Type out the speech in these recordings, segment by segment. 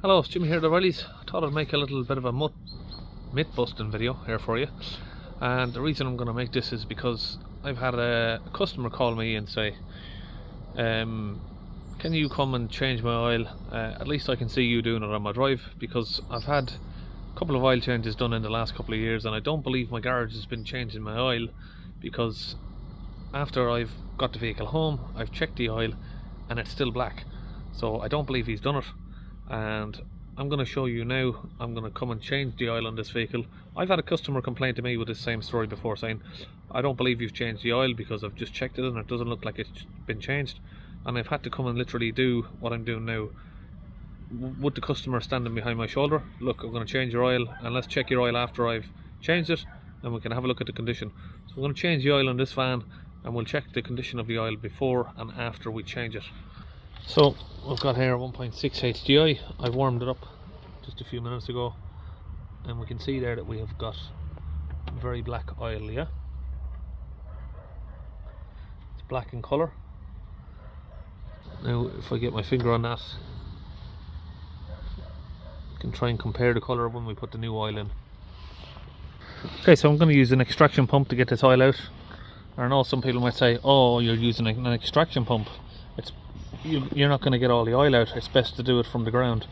Hello, it's Jimmy here at O'Reilly's. Thought I'd make a little bit of a myth busting video here for you. And the reason I'm going to make this is because I've had a customer call me and say, can you come and change my oil? At least I can see you doing it on my drive, because I've had a couple of oil changes done in the last couple of years and I don't believe my garage has been changing my oil, because after I've got the vehicle home, I've checked the oil and it's still black. So I don't believe he's done it, and I'm going to show you now. I'm going to come and change the oil on this vehicle. I've had a customer complain to me with this same story before, saying, I don't believe you've changed the oil because I've just checked it and it doesn't look like it's been changed. And I've had to come and literally do what I'm doing now with the customer standing behind my shoulder. Look, I'm going to change your oil, and let's check your oil after I've changed it, and we can have a look at the condition. So I'm going to change the oil on this van, and we'll check the condition of the oil before and after we change it. So we've got here 1.6 HDI. I've warmed it up just a few minutes ago, and we can see there that we have got very black oil. Yeah, it's black in colour. Now if I get my finger on that, I can try and compare the colour when we put the new oil in. Okay, so I'm going to use an extraction pump to get this oil out. I know some people might say, oh, you're using an extraction pump, you're not going to get all the oil out, it's best to do it from the ground.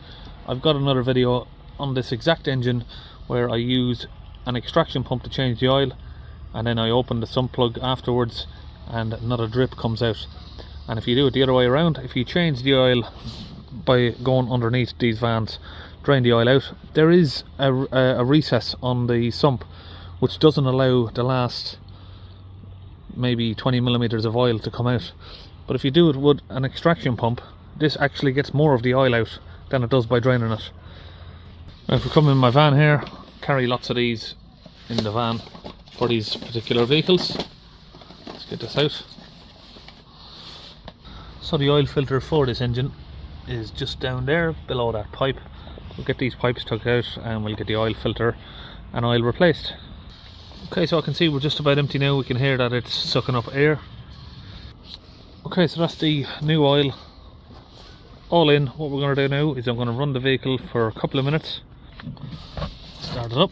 I've got another video on this exact engine where I used an extraction pump to change the oil, and then I opened the sump plug afterwards and another drip comes out. And if you do it the other way around, if you change the oil by going underneath these vans, drain the oil out, there is a recess on the sump which doesn't allow the last maybe 20 millimeters of oil to come out. But if you do it with an extraction pump, this actually gets more of the oil out than it does by draining it. Now if we come in my van here, carry lots of these in the van for these particular vehicles. Let's get this out. So the oil filter for this engine is just down there below that pipe. We'll get these pipes took out and we'll get the oil filter and oil replaced. Okay, so I can see we're just about empty now. We can hear that it's sucking up air. Okay, so that's the new oil all in. What we're going to do now is I'm going to run the vehicle for a couple of minutes. Start it up.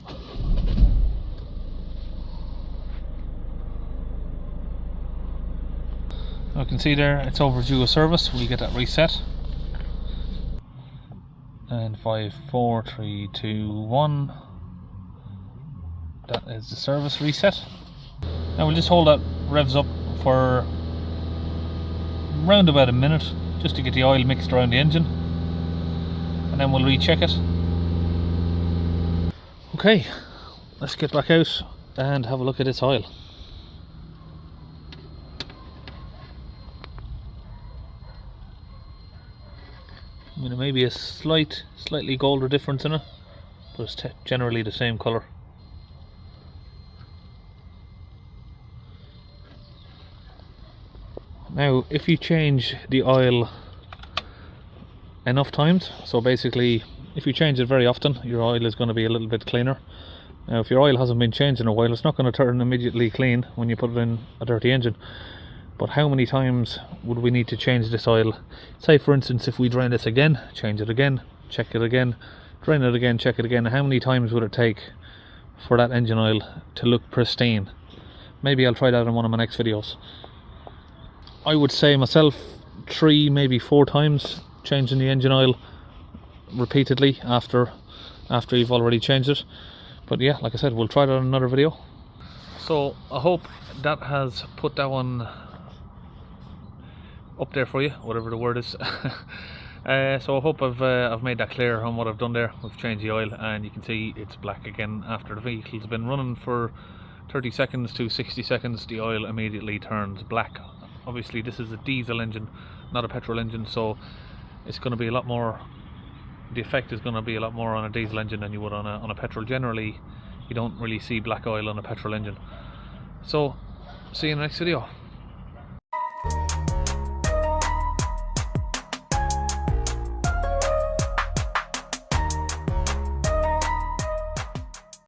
I can see there it's overdue a service. We'll get that reset. And 5, 4, 3, 2, 1. That is the service reset. Now we'll just hold that revs up for around about a minute, just to get the oil mixed around the engine, and then we'll recheck it. Okay, let's get back out and have a look at this oil. I mean, there may be a slightly golder difference in it, but it's generally the same colour. Now if you change the oil enough times, so basically if you change it very often, your oil is going to be a little bit cleaner. Now if your oil hasn't been changed in a while, it's not going to turn immediately clean when you put it in a dirty engine. But how many times would we need to change this oil? Say for instance, if we drain this again, change it again, check it again, drain it again, check it again, how many times would it take for that engine oil to look pristine? Maybe I'll try that in one of my next videos. I would say myself 3, maybe 4 times changing the engine oil repeatedly after you've already changed it. But yeah, like I said, we'll try that in another video. So I hope that has put that one up there for you, whatever the word is. So I hope I've made that clear on what I've done there. We've changed the oil and you can see it's black again. After the vehicle's been running for 30 seconds to 60 seconds, the oil immediately turns black. Obviously this is a diesel engine, not a petrol engine, so it's going to be a lot more, the effect is going to be a lot more on a diesel engine than you would on a petrol. Generally you don't really see black oil on a petrol engine. So see you in the next video.